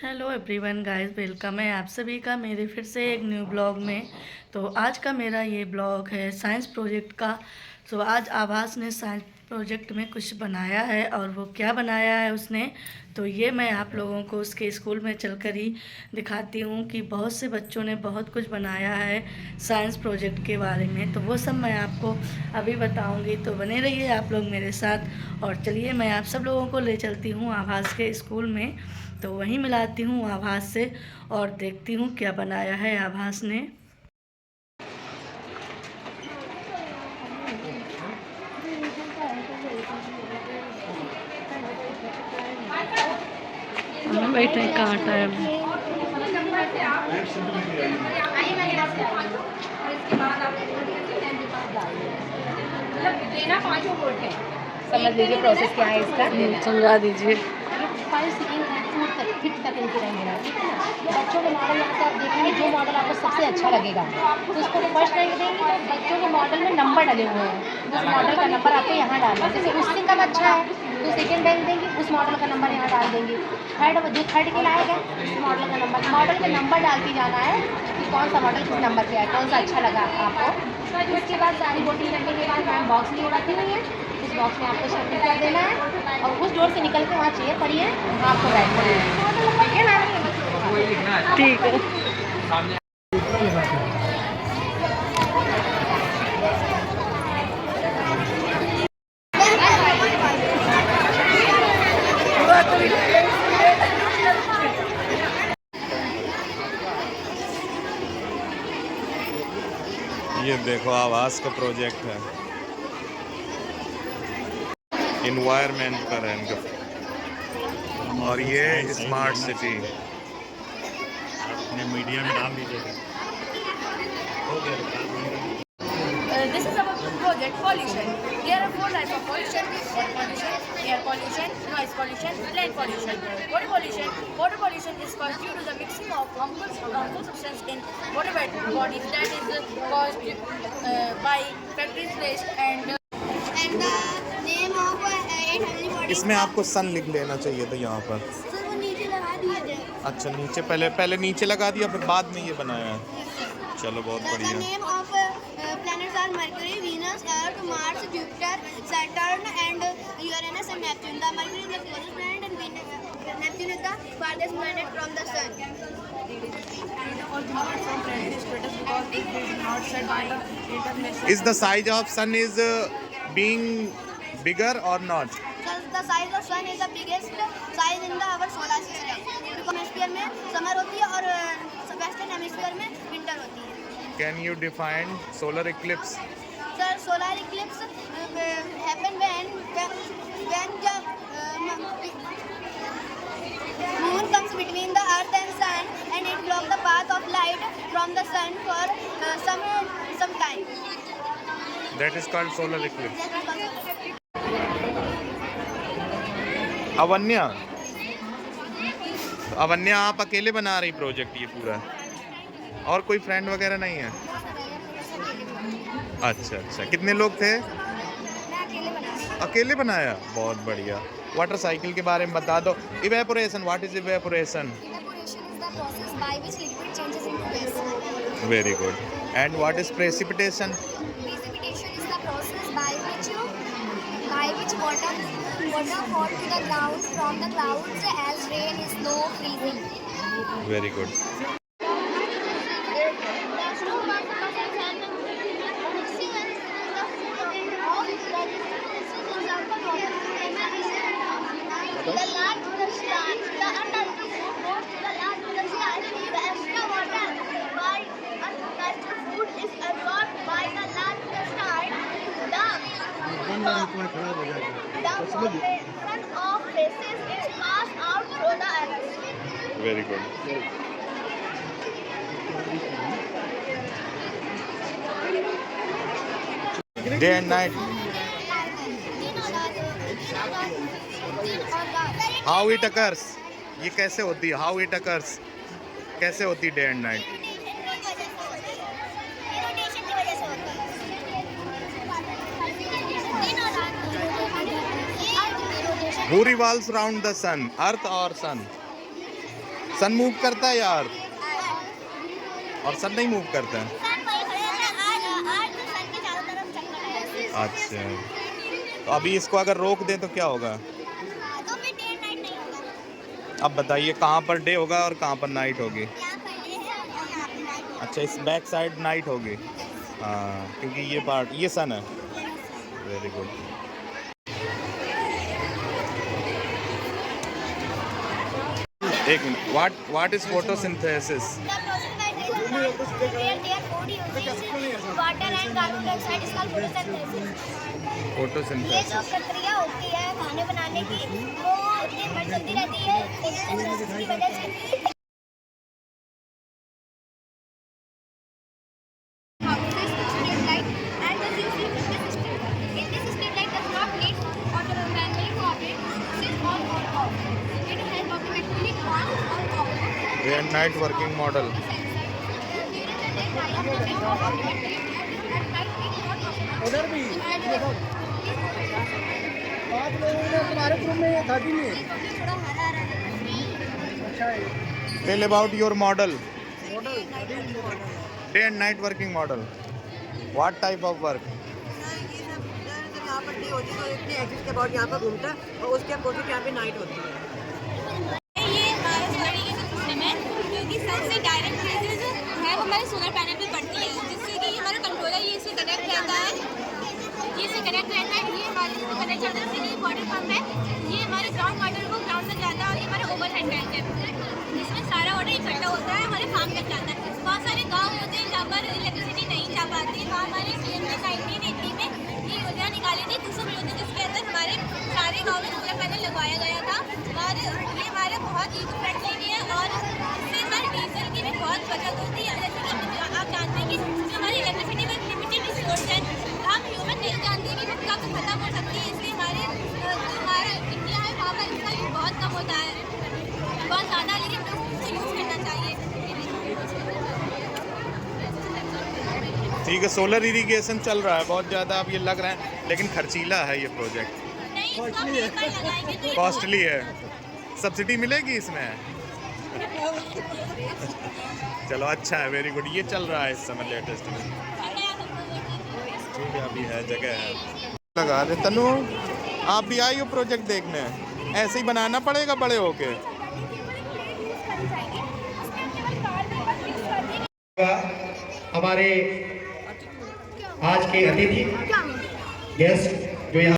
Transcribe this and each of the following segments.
Hello everyone guys, welcome है आप सभी का मेरे फिर से एक न्यू ब्लॉग में। तो आज का मेरा ये ब्लॉग है साइंस प्रोजेक्ट का। तो आज आभास ने साइंस प्रोजेक्ट में कुछ बनाया है और वो क्या बनाया है उसने, तो ये मैं आप लोगों को उसके स्कूल में चलकर ही दिखाती हूँ कि बहुत से बच्चों ने बहुत कुछ बनाया है साइंस प्रोजेक्ट के बारे में। तो वो सब मैं आपको अभी बताऊँगी, तो बने रहिए आप लोग मेरे साथ। और चलिए मैं आप सब लोगों को ले चलती हूँ आभास के स्कूल में, तो वहीं मिलाती हूँ आभास से और देखती हूँ क्या बनाया है आभास ने। हम बैठे कहाँ टाइम समझ लीजिए प्रोसेस क्या है इसका। समझा दीजिए। 5 सेकेंड फिट तक इनकी रंग देना, ठीक है ना। बच्चों के मॉडल यहाँ से आप देखेंगे जो मॉडल आपको सबसे अच्छा लगेगा तो उसको तो फर्स्ट रैंक देंगे। तो बच्चों के मॉडल में नंबर डले हुए हैं, उस मॉडल का नंबर आपको यहाँ डालना है। जैसे उससे कम अच्छा है तो सेकेंड रैंक देंगे, उस मॉडल का नंबर यहाँ डाल देंगे। जो थर्ड के लाएगा उस मॉडल का नंबर डाल के जाना है कि कौन सा मॉडल किस नंबर पे है, कौन सा अच्छा लगा आपको। उसके बाद सारी वोटिंग करने के बाद मैम बॉक्स लिए रखी हुई है, उस बॉक्स में आपको सबमिट कर देना है और उस डोर से निकल के वहाँ चेयर पड़ी है, वहाँ आपको बैठना है, ठीक है मैम। ठीक है। ये देखो आवास का प्रोजेक्ट है, इन्वायरमेंट पर है इनका। और ये स्मार्ट सिटी। अपने मीडिया में नाम दीजिएगा। This is our project pollution. There are 4 types of pollution: water pollution, air pollution, noise pollution, land pollution. Water pollution. Water pollution is caused due to the mixing of harmful substance in water bodies, that is caused by factories waste and the name of it only body. इसमें आपको सन लिख लेना चाहिए था यहाँ पर। Sir वो नीचे लगा दिए थे। अच्छा नीचे, पहले नीचे लगा दिया फिर बाद में ये बनाया है। चलो बहुत The बढ़िया। name of planets are Mercury, Venus, Earth, Mars, Jupiter, Saturn, and Uranus and Neptune. The Mercury is the closest planet, and Neptune is the farthest planet from the Sun. Is the size of sun is being bigger or not? So the size of Sun is the biggest size in our solar system. Hemisphere में summer होती है और western hemisphere में winter होती है। Can you define solar eclipse? Sir, solar eclipse happen when the moon comes between the earth and sun and it blocks the path of light from the sun for some time. That is called solar eclipse. That is called solar eclipse. Avanya आप अकेले बना रही project ये पूरा, और कोई friend वगैरह नहीं है? अच्छा, कितने लोग थे? अकेले बनाया, बहुत बढ़िया। वाटर साइकिल के बारे में बता दो। Evaporation, what is evaporation? Evaporation is the process by which liquid changes into gas. Very good. And what is precipitation? Precipitation is the process by which water falls to the ground from the clouds as rain, snow, freezing. Very good. The larger the star, the underwater food goes to the larger the star. The extra water by unnatural food is absorbed by the larger star. The formation of phases is passed out through the atmosphere. Very good. Day and night, how it occurs, ये कैसे होती है? How it occurs, कैसे होती day and night? Who revolves around the sun, Earth or Sun? Sun move करता है यार, और सन नहीं मूव करता है। अच्छा, तो अभी इसको अगर रोक दें तो क्या होगा? अब बताइए कहाँ पर डे होगा और कहाँ पर नाइट होगी? अच्छा, इस बैक साइड नाइट होगी। हाँ, क्योंकि ये पार्ट ये सन है। Very good. एक minute, what is photosynthesis? Photosynthesis ये जो प्रक्रिया होती है खाने बनाने की, वो दिन भर चलती रहती है फोटोसिंथेसिस की वजह से। Day and night working model. उधर भी आप लोगों ने तुम्हारे ग्रुप में ये था कि नहीं? अच्छा है। Tell about your model. Day and night working model. What type of work? यहाँ पर डे होती है तो इतने एक्सिस के बाद यहाँ पर घूमता है और उसके अपोजिट यहाँ पे नाइट होती है। ये हमारा सोलर इरिगेशन सिस्टम है, क्योंकि सन से डायरेक्ट रेजेस है वो हमारे सोलर पैनल पे पड़ती है, जिससे कि हमारा कंट्रोलर ये इससे कनेक्ट रहता है, ये इससे कनेक्ट रहता है, ये हमारे कनेक्ट रहता है। जैसे कि वाटर पम्प है, ये हमारे ग्राउंड वाटर को ग्राउंड तक जाता है, और ये हमारा ओवरहेड टैंक है, जिसमें सारा वाटर इकट्ठा होता है हमारे फार्म तक जाता है। बहुत सारे गाँव होते हैं जहाँ पर इलेक्ट्रिसिटी नहीं जा पाती, वहाँ हमारे CM ने 1980 में ये योजना निकाली थी 200 योजना, जिसके अंदर हमारे सारे गाँव में सोलर पैनल लगवाया गया था। और ये हमारे बहुत यूज फ्रेंडली भी है, और इससे हमारे डीजल की भी बहुत बचत होती है। जैसे कि आप जानते हैं कि जो हमारी इलेक्ट्रिसिटी में लिमिटेड रिसोर्स है, हम ह्यूमन नहीं जानते कि वो कब खत्म हो सकती है, इसलिए हमारे जो हमारा इंडिया है वहाँ पर इसका यूज बहुत कम होता है, बहुत ज़्यादा, लेकिन उसको यूज़ करना चाहिए। ठीक है, सोलर इरिगेशन चल रहा है बहुत ज़्यादा, अब ये लग रहा है, लेकिन खर्चीला है ये प्रोजेक्ट, कॉस्टली है। सब्सिडी मिलेगी इसमें? चलो अच्छा है, वेरी गुड। ये चल रहा है इस समय लेटेस्ट में। ठीक है, अभी है जगह है लगा दे। तनु, आप भी आई हो प्रोजेक्ट देखने? ऐसे ही बनाना पड़ेगा बड़े होके। हमारे आज के अतिथि गेस्ट जो यहाँ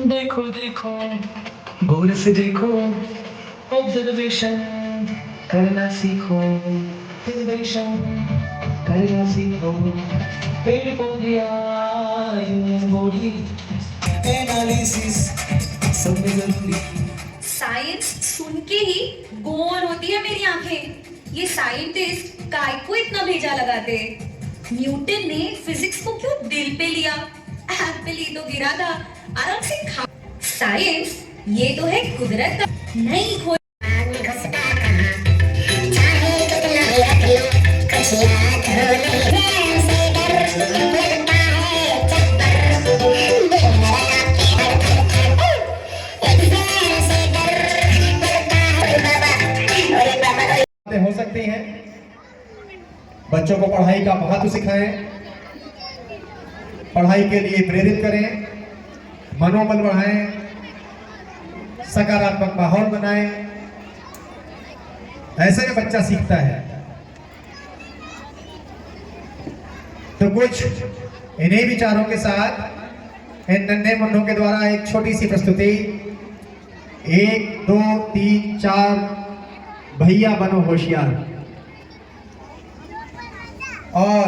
देखो देखो गौर से देखो, ऑब्जर्वेशन करना सीखो, ऑब्जर्वेशन करना सीखो, पेड़ पौधे बॉडी एनालिसिस सब में जरूरी। साइंस सुन के ही गोल होती है मेरी आंखें। ये साइंटिस्ट काय को इतना भेजा लगाते? न्यूटन ने फिजिक्स को क्यों दिल पे लिया? एप्पल ही तो गिरा था, आराम से खा। साइंस ये तो है कुदरत का नहीं खोज। हो सकती हैं, बच्चों को पढ़ाई का महत्व सिखाएं, पढ़ाई के लिए प्रेरित करें, मनोबल बढ़ाएं, सकारात्मक माहौल बनाएं। ऐसे में बच्चा सीखता है। तो कुछ इन्हीं विचारों के साथ इन नन्हे मुन्नों के द्वारा एक छोटी सी प्रस्तुति। 1 2 3 4 भैया बनो होशियार। और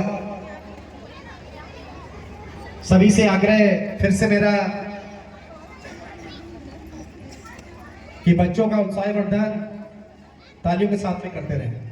सभी से आग्रह फिर से मेरा कि बच्चों का उत्साहवर्धन तालियों के साथ में करते रहें।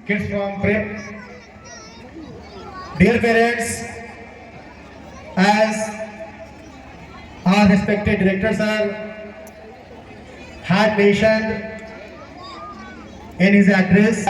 Kids from prep, dear parents, as our respected director sir had mentioned in his address,